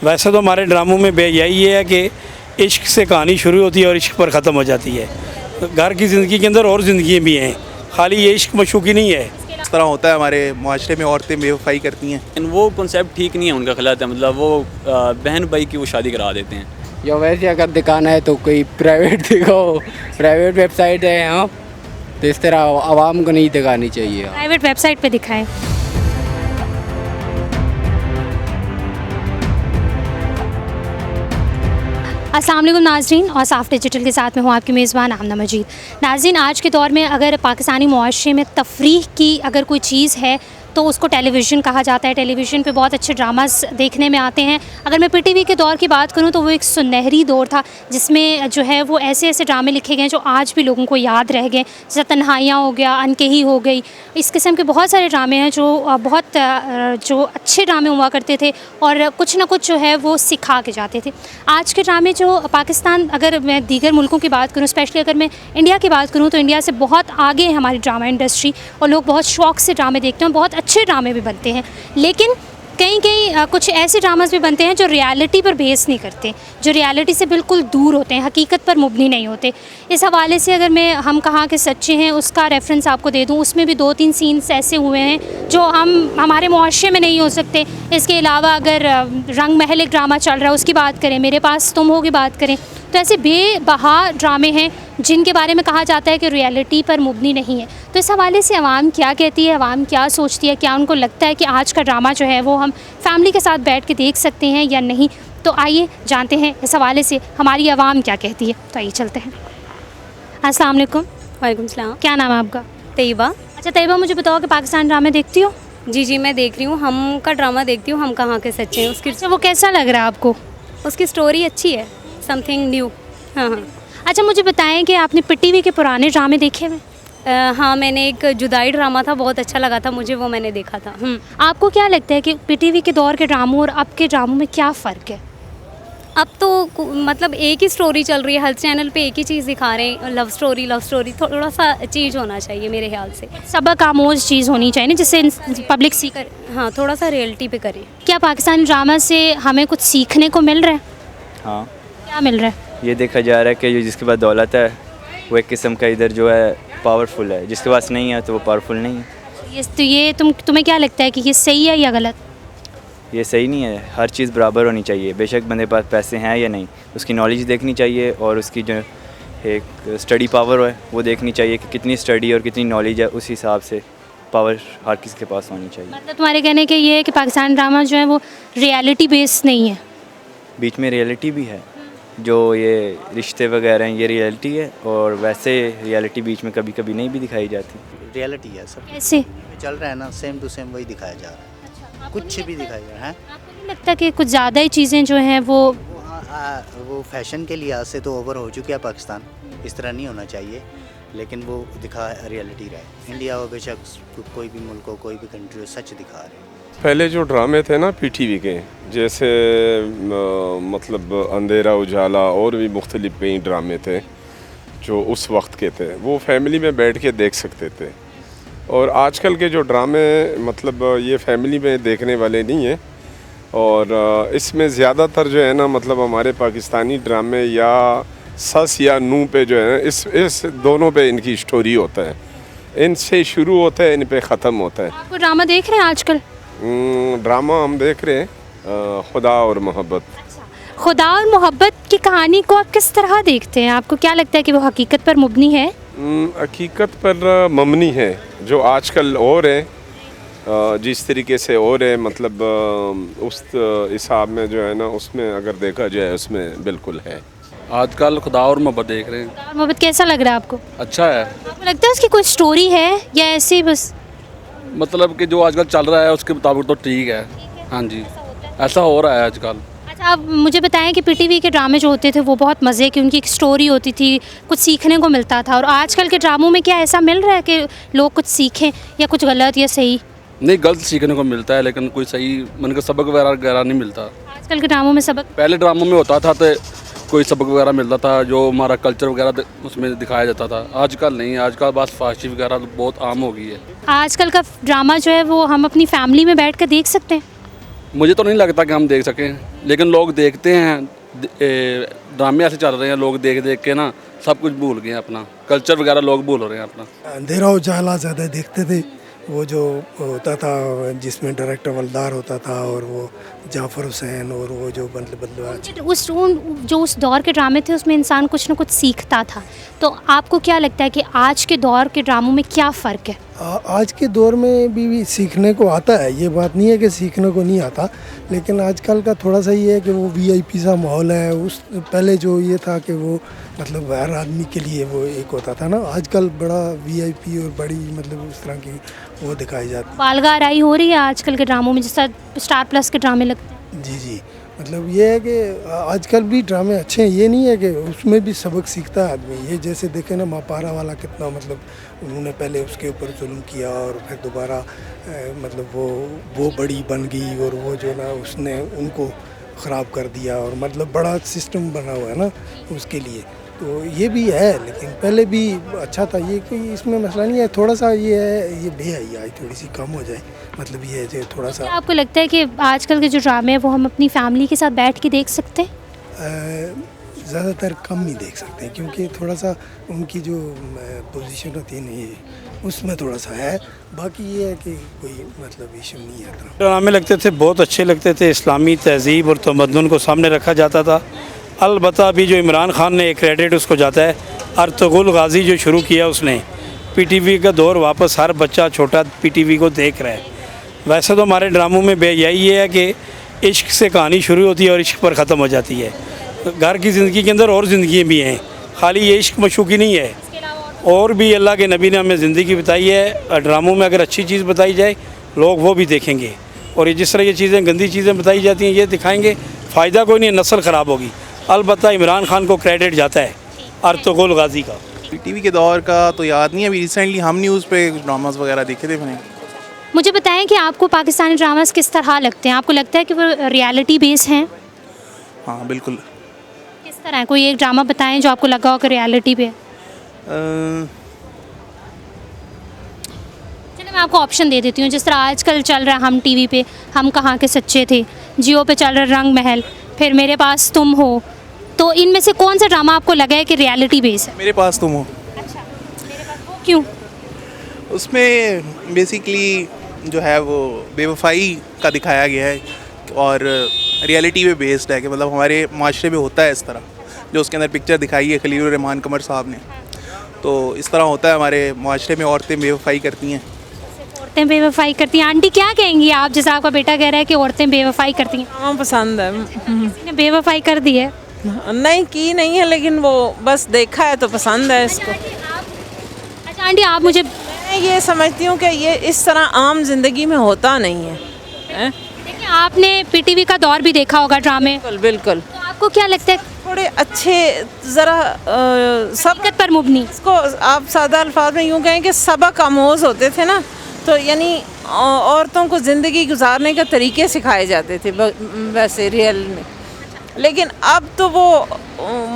वैसे तो हमारे ड्रामों में यही है कि इश्क से कहानी शुरू होती है और इश्क पर ख़त्म हो जाती है। घर की ज़िंदगी के अंदर और ज़िंदगी भी हैं, खाली ये इश्क मशूक़ी नहीं है। इस तरह होता है हमारे माशरे में, औरतें बेवफाई करती हैं। वो कॉन्सेप्ट ठीक नहीं है उनका, गलत है। मतलब वो बहन भाई की वो शादी करा देते हैं। या वैसे अगर दिखाना है तो कोई प्राइवेट दिखाओ, प्राइवेट वेबसाइट है यहाँ, तो इस तरह आवाम को नहीं दिखानी चाहिए। प्राइवेट वेबसाइट पे दिखाएं। अस्सलाम वालेकुम नाज़रीन, और साफ़ डिजिटल के साथ में हूँ आपकी मेज़बान आमना मजीद। नाज़रीन, आज के दौर में अगर पाकिस्तानी मुआशरे में तफरीह की अगर कोई चीज़ है तो उसको टेलीविज़न कहा जाता है। टेलीविज़न पे बहुत अच्छे ड्रामास देखने में आते हैं। अगर मैं पीटीवी के दौर की बात करूँ तो वो एक सुनहरी दौर था जिसमें जो है वो ऐसे ऐसे ड्रामे लिखे गए जो आज भी लोगों को याद रह गए, जैसे तन्हाइयाँ हो गया, अनकही हो गई। इस किस्म के बहुत सारे ड्रामे हैं जो बहुत जो अच्छे ड्रामे हुआ करते थे और कुछ ना कुछ जो है वो सिखा के जाते थे। आज के ड्रामे जो पाकिस्तान, अगर मैं दीगर मुल्कों की बात करूँ, स्पेशली अगर मैं इंडिया की बात करूँ तो इंडिया से बहुत आगे है हमारी ड्रामा इंडस्ट्री और लोग बहुत शौक़ से ड्रामे देखते हैं, बहुत अच्छे ड्रामे भी बनते हैं। लेकिन कहीं कुछ ऐसे ड्रामास भी बनते हैं जो रियलिटी पर बेस नहीं करते, जो रियलिटी से बिल्कुल दूर होते हैं, हकीकत पर मुबनी नहीं होते। इस हवाले से अगर मैं हम कहाँ के सच्चे हैं उसका रेफरेंस आपको दे दूँ, उसमें भी 2-3 सीन्स ऐसे हुए हैं जो हमारे मुआशरे में नहीं हो सकते। इसके अलावा अगर रंग महल एक ड्रामा चल रहा है उसकी बात करें, मेरे पास तुम हो की बात करें, तो ऐसे बेबहा ड्रामे हैं जिनके बारे में कहा जाता है कि रियलिटी पर मुबनी नहीं है। तो इस हवाले से आवाम क्या कहती है, आवाम क्या सोचती है, क्या उनको लगता है कि आज का ड्रामा जो है वो हम फैमिली के साथ बैठ के देख सकते हैं या नहीं? तो आइए जानते हैं इस हवाले से हमारी आवाम क्या कहती है। तो आइए चलते हैं। अस्सलाम वालेकुम। वालेकुम सलाम। क्या नाम है आपका? तैयबा। अच्छा तैयबा, मुझे बताओ कि पाकिस्तान ड्रामे देखती हो? जी जी मैं देख रही हूँ, हम का ड्रामा देखती हूँ, हम कहाँ के सच्चे हैं। अच्छा, वो कैसा लग रहा है आपको? उसकी स्टोरी अच्छी है, समथिंग न्यू। हाँ हाँ। अच्छा, मुझे बताएं कि आपने पीटीवी के पुराने ड्रामे देखे हुए? हाँ, मैंने एक जुदाई ड्रामा था, बहुत अच्छा लगा था मुझे, वो मैंने देखा था। आपको क्या लगता है कि पीटीवी के दौर के ड्रामों और अब के ड्रामों में क्या फ़र्क है? अब तो मतलब एक ही स्टोरी चल रही है, हर चैनल पे एक ही चीज़ दिखा रहे हैं, लव स्टोरी। थोड़ा सा चीज़ होना चाहिए मेरे ख्याल से, सबक आमोज चीज़ होनी चाहिए जिससे पब्लिक सीख। हाँ, थोड़ा सा रियलिटी पे करें। क्या पाकिस्तानी ड्रामा से हमें कुछ सीखने को मिल रहा है? हाँ, क्या मिल रहा है? ये देखा जा रहा है कि जिसके पास दौलत है वो एक किस्म का इधर जो है पावरफुल है, जिसके पास नहीं है तो वो पावरफुल नहीं है। ये तुम्हें क्या लगता है कि ये सही है या गलत? ये सही नहीं है, हर चीज़ बराबर होनी चाहिए। बेशक बंदे पास पैसे हैं या नहीं, उसकी नॉलेज देखनी चाहिए और उसकी जो एक स्टडी पावर है वो देखनी चाहिए कि कितनी स्टडी और कितनी नॉलेज है, उस हिसाब से पावर हर किसी के पास होनी चाहिए। मतलब तुम्हारे कहने के ये है कि पाकिस्तान ड्रामा जो है वो रियलिटी बेस्ड नहीं है? बीच में रियलिटी भी है, जो ये रिश्ते वगैरह हैं ये रियलिटी है, और वैसे रियलिटी बीच में कभी कभी नहीं भी दिखाई जाती। रियलिटी है सब कैसे चल रहा है ना, सेम टू सेम वही दिखाया जा रहा है। कुछ भी दिखाया जा रहा है। आपको नहीं लगता कि कुछ ज़्यादा ही चीज़ें जो हैं वो फैशन के लिहाज से तो ओवर हो चुका है पाकिस्तान, इस तरह नहीं होना चाहिए, लेकिन वो दिखा रियलिटी रहा है। इंडिया हो बेशक कोई भी मुल्क हो, कोई भी कंट्री हो, सच दिखा रहे हैं। पहले जो ड्रामे थे ना पीटीवी के, जैसे मतलब अंधेरा उजाला और भी मुख्तलिफ कई ड्रामे थे जो उस वक्त के थे, वो फैमिली में बैठ के देख सकते थे। और आजकल के जो ड्रामे मतलब ये फैमिली में देखने वाले नहीं हैं, और इसमें ज़्यादातर जो है ना मतलब हमारे पाकिस्तानी ड्रामे या सस या नू पे जो है इस दोनों पे इनकी स्टोरी होता है, इनसे शुरू होता है, इन पे ख़त्म होता है। आपको ड्रामा देख रहे हैं आजकल? ड्रामा हम देख रहे हैं खुदा और मोहब्बत। खुदा और मोहब्बत की कहानी को आप किस तरह देखते हैं? आपको क्या लगता है कि वो हकीकत पर मुबनी है? हकीकत पर मबनी है, जो आजकल और है, जिस तरीके से और है, मतलब उस हिसाब में जो है ना उसमें अगर देखा जाए उसमें बिल्कुल है। आजकल खुदा और मोहब्बत देख रहे हैं। खुदा और मोहब्बत कैसा लग रहा है आपको? अच्छा है। आपको लगता है उसकी कोई स्टोरी है या ऐसे ही बस? मतलब कि जो आजकल चल रहा है उसके मुताबिक तो ठीक है। हाँ जी, ऐसा हो रहा है आजकल। अच्छा, आप मुझे बताएं कि पीटीवी के ड्रामे जो होते थे वो बहुत मज़े की, उनकी एक स्टोरी होती थी, कुछ सीखने को मिलता था, और आजकल के ड्रामों में क्या ऐसा मिल रहा है कि लोग कुछ सीखें या कुछ गलत या सही? नहीं, गलत सीखने को मिलता है लेकिन कोई सही मन का सबक वगैरह नहीं मिलता। आजकल के ड्रामों में सबक? पहले ड्रामों में होता था तो कोई सबक वगैरह मिलता था, जो हमारा कल्चर वगैरह उसमें दिखाया जाता था। आजकल नहीं, आजकल बस फाशी वगैरह बहुत आम हो गई है। आजकल का ड्रामा जो है वो हम अपनी फैमिली में बैठ कर देख सकते हैं? मुझे तो नहीं लगता कि हम देख सकें, लेकिन लोग देखते हैं। ड्रामे ऐसे चल रहे हैं, लोग देख देख के ना सब कुछ भूल गए हैं, अपना कल्चर वगैरह लोग भूल रहे हैं अपना। अंधेरा उजाला ज़्यादा देखते थे, वो जो होता था जिसमें डायरेक्टर वलदार होता था और वो जाफ़र हुसैन और वो जो उस दौर के ड्रामे थे उसमें इंसान कुछ ना कुछ सीखता था। तो आपको क्या लगता है कि आज के दौर के ड्रामों में क्या फ़र्क है? आज के दौर में भी सीखने को आता है, ये बात नहीं है कि सीखने को नहीं आता, लेकिन आजकल का थोड़ा सा ये है कि वो वीआईपी सा माहौल है। उस पहले जो ये था कि वो मतलब हर आदमी के लिए वो एक होता था ना, आजकल बड़ा वीआईपी और बड़ी मतलब उस तरह की वो दिखाई जाती। बालगाराई हो रही है आजकल के ड्रामों में, जिस तरह स्टार प्लस के ड्रामे लगते हैं। जी, मतलब ये है कि आजकल भी ड्रामे अच्छे हैं, ये नहीं है कि उसमें भी सबक सीखता है आदमी। ये जैसे देखे ना मापारा वाला, कितना मतलब उन्होंने पहले उसके ऊपर जुल्म किया और फिर दोबारा मतलब वो बड़ी बन गई और वो जो ना उसने उनको ख़राब कर दिया और मतलब बड़ा सिस्टम बना हुआ है ना उसके लिए। तो ये भी है, लेकिन पहले भी अच्छा था। ये कोई इसमें मसला नहीं है, थोड़ा सा ये है, ये बेहयाई थोड़ी सी कम हो जाए, मतलब ये है थोड़ा सा। आपको लगता है कि आजकल के जो ड्रामे हैं वो हम अपनी फैमिली के साथ बैठ के देख सकते हैं? ज़्यादातर कम ही देख सकते हैं, क्योंकि थोड़ा सा उनकी जो पोजीशन होती है नहीं, उसमें थोड़ा सा है। बाकी ये है कि कोई मतलब इशू नहीं है। ड्रामे लगते थे, बहुत अच्छे लगते थे, इस्लामी तहज़ीब और तमद्दुन को सामने रखा जाता था। अलबत्ता अभी जो इमरान खान ने एक क्रेडिट उसको जाता है, अर्तुगरुल गाज़ी जो शुरू किया उसने, पीटीवी का दौर वापस हर बच्चा छोटा पीटीवी को देख रहा है। वैसे तो हमारे ड्रामों में बेहयाई ये है कि इश्क से कहानी शुरू होती है और इश्क पर ख़त्म हो जाती है। घर की ज़िंदगी के अंदर और ज़िंदगी भी हैं, खाली ये इश्क मशूकी नहीं है, और भी अल्लाह के नबी ने हमें ज़िंदगी बताई है। ड्रामों में अगर अच्छी चीज़ बताई जाए लोग वो भी देखेंगे, और ये जिस तरह ये चीज़ें गंदी चीज़ें बताई जाती हैं ये दिखाएंगे, फ़ायदा कोई नहीं, नस्ल ख़राब होगी। अलबत्ता इमरान खान को क्रेडिट जाता है अर्तुगरुल गाज़ी का। टीवी के दौर का तो याद नहीं है, अभी रिसेंटली हम न्यूज़ पे ड्रामास वगैरह देखे थे मैंने। मुझे बताएं कि आपको पाकिस्तानी ड्रामास किस तरह लगते हैं? आपको लगता है कि वो रियलिटी बेस हैं? हाँ बिल्कुल। किस तरह? कोई एक ड्रामा बताएं जो आपको लगा हो कि रियलिटी पे है। चलो मैं आपको ऑप्शन दे देती हूँ। जिस तरह आजकल चल रहा हम टीवी पे, हम कहाँ के सच्चे थे, जियो पे चल रहा रंग महल, फिर मेरे पास तुम हो, तो इनमें से कौन सा ड्रामा आपको लगा है कि रियलिटी बेस है? मेरे पास तुम हो। अच्छा, मेरे पास वो क्यों? उसमें बेसिकली जो है वो बेवफाई का दिखाया गया है और रियलिटी पे बेस्ड है कि मतलब हमारे माशरे में होता है इस तरह, जो उसके अंदर पिक्चर दिखाई है खलीलुर रहमान कमर साहब ने, तो इस तरह होता है हमारे माशरे में, औरतें बेवफाई करती हैं। औरतें बेवफाई करती हैं। आंटी क्या कहेंगी आप, जैसे आपका बेटा कह रहा है कि औरतें बेवफाई करती हैं? हाँ पसंद है। किसी ने बेवफाई कर दी है? नहीं की नहीं है, लेकिन वो बस देखा है तो पसंद है इसको। अच्छा आंटी आप मुझे, मैं ये समझती हूँ कि ये इस तरह आम जिंदगी में होता नहीं है। देखिए आपने पीटीवी का दौर भी देखा होगा ड्रामे। बिल्कुल बिल्कुल। तो आपको क्या लगता है थोड़े अच्छे ज़रा सबकत पर मुबनी, इसको आप सादा अल्फाज में यूँ कहें कि सबक आमोज होते थे ना, तो यानी औरतों को ज़िंदगी गुजारने का तरीके सिखाए जाते थे वैसे रियल में। लेकिन अब तो वो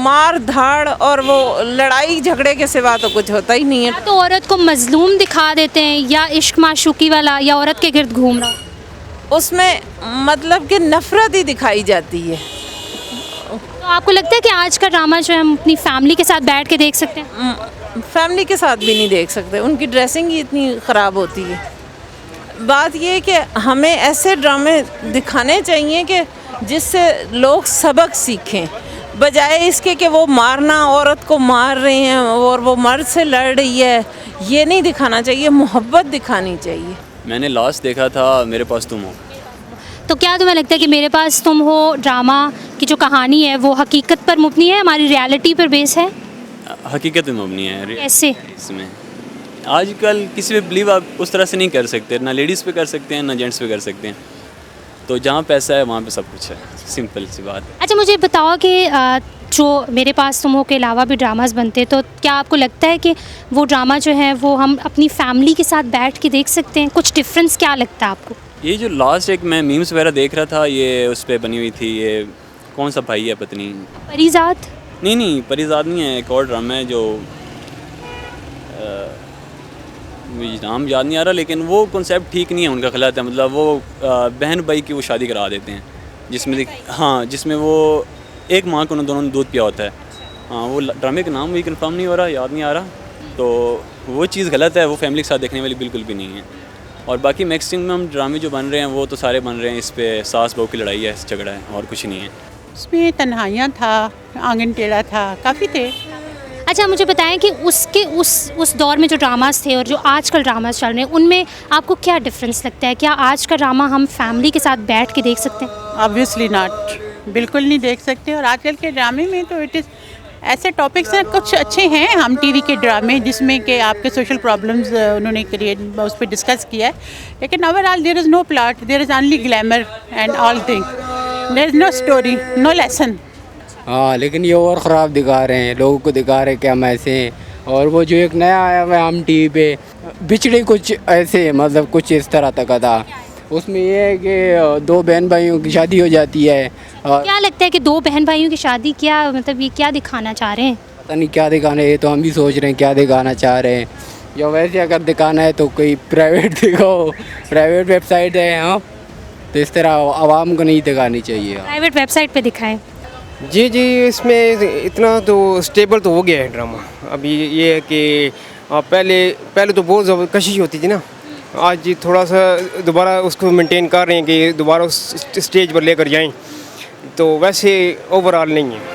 मार धाड़ और वो लड़ाई झगड़े के सिवा तो कुछ होता ही नहीं है। तो औरत को मजलूम दिखा देते हैं, या इश्क माशूकी वाला, या औरत के गिर्द घूम रहा, उसमें मतलब कि नफ़रत ही दिखाई जाती है। तो आपको लगता है कि आज का ड्रामा जो है हम अपनी फैमिली के साथ बैठ के देख सकते हैं? फैमिली के साथ भी नहीं देख सकते, उनकी ड्रेसिंग ही इतनी ख़राब होती है। बात ये है कि हमें ऐसे ड्रामे दिखाने चाहिए कि जिससे लोग सबक सीखें, बजाय इसके कि वो मारना, औरत को मार रहे हैं और वो मर्द से लड़ रही है, ये नहीं दिखाना चाहिए, मोहब्बत दिखानी चाहिए। मैंने लास्ट देखा था मेरे पास तुम हो। तो क्या तुम्हें लगता है कि मेरे पास तुम हो ड्रामा की जो कहानी है वो हकीकत पर मुबनी है, हमारी रियलिटी पर बेस है? हकीकत में मबनी है। कैसे? इसमें आजकल किसी पे बिलीव आप उस तरह से नहीं कर सकते, ना लेडीज़ पे कर सकते हैं ना जेंट्स पे कर सकते हैं, तो जहाँ पैसा है वहाँ पे सब कुछ है, सिंपल सी बात है। अच्छा मुझे बताओ कि जो मेरे पास तुम हो के अलावा भी ड्रामास बनते, तो क्या आपको लगता है कि वो ड्रामा जो है वो हम अपनी फैमिली के साथ बैठ के देख सकते हैं? कुछ डिफरेंस क्या लगता है आपको? ये जो लास्ट एक मैं मीम्स वगैरह देख रहा था, ये उस पर बनी हुई थी, ये कौन सा भाई है पत्नी, परिजात? नहीं परिजात नहीं है, एक और ड्रामा है जो मुझे नाम याद नहीं आ रहा, लेकिन वो कॉन्सेप्ट ठीक नहीं है उनका, गलत है। मतलब वो बहन भाई की वो शादी करा देते हैं, जिसमें हाँ, जिसमें वो एक माँ को दोनों ने दूध पिया होता है। हाँ, वो ड्रामे का नाम मुझे कंफर्म नहीं हो रहा, याद नहीं आ रहा। तो वो चीज़ गलत है, वो फैमिली के साथ देखने वाली बिल्कुल भी नहीं है। और बाकी मैक्सिमम ड्रामे जो बन रहे हैं वो तो सारे बन रहे हैं इस पे सास बहू की लड़ाई है, झगड़ा है, और कुछ नहीं है। उसमें तन्हाइयाँ था, आंगन टेढ़ा था, काफ़ी थे। अच्छा, मुझे बताएं कि उसके उस दौर में जो ड्रामास थे और जो आजकल ड्रामास चल रहे हैं, उनमें आपको क्या डिफरेंस लगता है? क्या आज का ड्रामा हम फैमिली के साथ बैठ के देख सकते हैं? ऑब्वियसली नॉट, बिल्कुल नहीं देख सकते। और आजकल के ड्रामे में तो इट इज़ ऐसे टॉपिक्स हैं, कुछ अच्छे हैं हम टीवी के ड्रामे जिसमें कि आपके सोशल प्रॉब्लम्स उन्होंने क्रिएट उस पर डिस्कस किया है, लेकिन overall there is no plot, there is only glamour and all thing, there is no story, no lesson. हाँ, लेकिन ये और ख़राब दिखा रहे हैं, लोगों को दिखा रहे हैं कि हम ऐसे हैं। और वो जो एक नया आया हुआ है हम टीवी पे, बिछड़े कुछ ऐसे, मतलब कुछ इस तरह तक था। उसमें ये है कि दो बहन भाइयों की शादी हो जाती है। और क्या लगता है कि दो बहन भाइयों की शादी, क्या मतलब ये क्या दिखाना चाह रहे हैं? पता नहीं क्या दिखाना है, ये तो हम भी सोच रहे हैं क्या दिखाना चाह रहे हैं। या वैसे अगर दिखाना है तो कोई प्राइवेट दिखाओ, प्राइवेट वेबसाइट है। हाँ, तो इस तरह आवाम को नहीं दिखानी चाहिए। प्राइवेट वेबसाइट पे दिखाएं। जी, इसमें इतना तो स्टेबल तो हो गया है ड्रामा। अभी ये है कि पहले तो बहुत ज़्यादा कशिश होती थी ना, आज थोड़ा सा दोबारा उसको मेंटेन कर रहे हैं कि दोबारा उस स्टेज पर लेकर जाएं, तो वैसे ओवरऑल नहीं है।